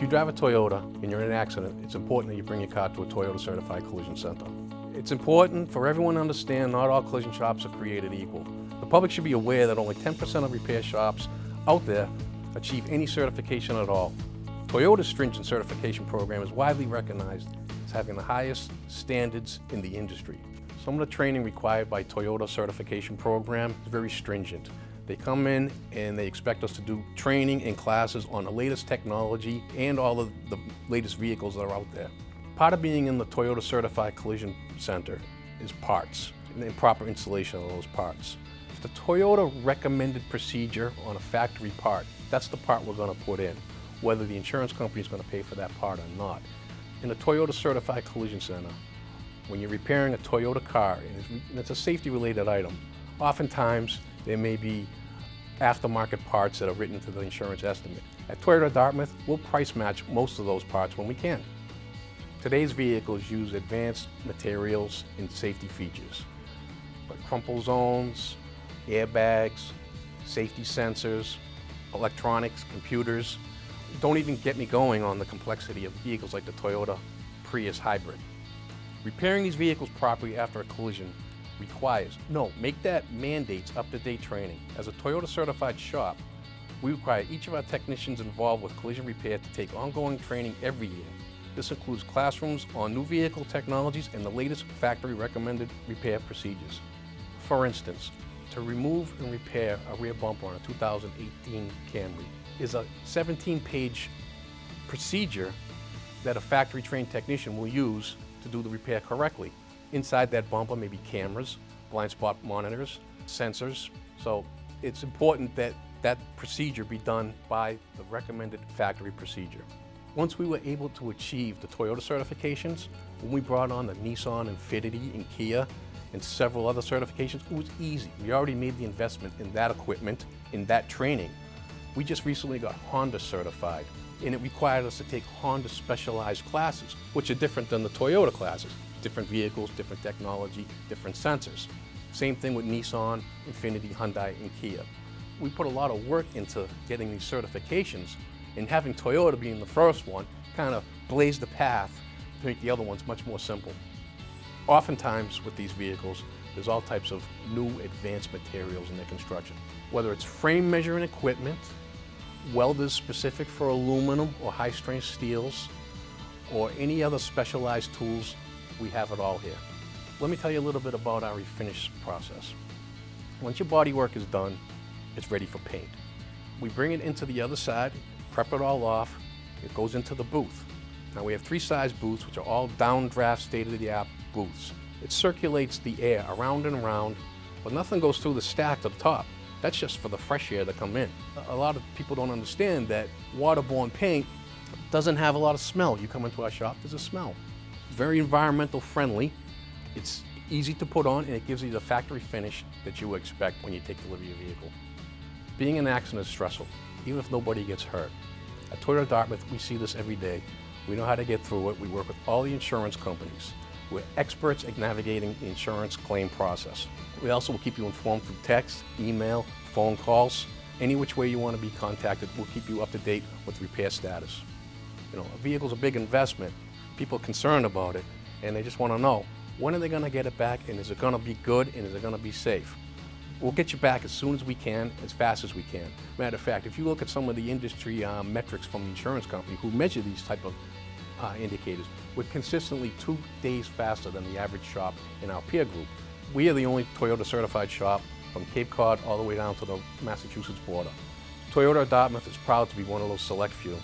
you drive a Toyota and you're in an accident, it's important that you bring your car to a Toyota certified collision center. It's important for everyone to understand not all collision shops are created equal. The public should be aware that only 10% of repair shops out there achieve any certification at all. Toyota's stringent certification program is widely recognized as having the highest standards in the industry. Some of the training required by Toyota certification program is very stringent. They come in and they expect us to do training and classes on the latest technology and all of the latest vehicles that are out there. Part of being in the Toyota Certified Collision Center is parts and proper installation of those parts. If the Toyota recommended procedure on a factory part, that's the part we're going to put in, whether the insurance company is going to pay for that part or not. In the Toyota Certified Collision Center, when you're repairing a Toyota car and it's a safety-related item, oftentimes there may be aftermarket parts that are written to the insurance estimate. At Toyota of Dartmouth, we'll price match most of those parts when we can. Today's vehicles use advanced materials and safety features, like crumple zones, airbags, safety sensors, electronics, computers. Don't even get me going on the complexity of vehicles like the Toyota Prius hybrid. Repairing these vehicles properly after a collision make that mandates up-to-date training. As a Toyota certified shop, we require each of our technicians involved with collision repair to take ongoing training every year. This includes classrooms on new vehicle technologies and the latest factory recommended repair procedures. For instance, to remove and repair a rear bumper on a 2018 Camry is a 17-page procedure that a factory-trained technician will use to do the repair correctly. Inside that bumper may be cameras, blind spot monitors, sensors. So it's important that that procedure be done by the recommended factory procedure. Once we were able to achieve the Toyota certifications, when we brought on the Nissan, Infiniti, and Kia, and several other certifications, it was easy. We already made the investment in that equipment, in that training. We just recently got Honda certified, and it required us to take Honda specialized classes, which are different than the Toyota classes. Different vehicles, different technology, different sensors. Same thing with Nissan, Infiniti, Hyundai, and Kia. We put a lot of work into getting these certifications, and having Toyota being the first one kind of blazed the path to make the other ones much more simple. Oftentimes with these vehicles, there's all types of new advanced materials in their construction. Whether it's frame measuring equipment, welders specific for aluminum or high-strength steels, or any other specialized tools, we have it all here. Let me tell you a little bit about our refinish process. Once your bodywork is done, it's ready for paint. We bring it into the other side, prep it all off, it goes into the booth. Now we have 3 size booths, which are all downdraft, state-of-the-art booths. It circulates the air around and around, but nothing goes through the stack to the top. That's just for the fresh air to come in. A lot of people don't understand that waterborne paint doesn't have a lot of smell. You come into our shop, there's a smell. It's very environmental friendly. It's easy to put on, and it gives you the factory finish that you would expect when you take delivery of your vehicle. Being in an accident is stressful, even if nobody gets hurt. At Toyota of Dartmouth, we see this every day. We know how to get through it. We work with all the insurance companies. We're experts at navigating the insurance claim process. We also will keep you informed through text, email, phone calls. Any which way you want to be contacted, we'll keep you up to date with repair status. You know, a vehicle's a big investment. People are concerned about it, and they just want to know, when are they going to get it back, and is it going to be good, and is it going to be safe? We'll get you back as soon as we can, as fast as we can. Matter of fact, if you look at some of the industry metrics from the insurance company who measure these type of indicators, we're consistently 2 days faster than the average shop in our peer group. We are the only Toyota certified shop from Cape Cod all the way down to the Massachusetts border. Toyota of Dartmouth is proud to be one of those select few.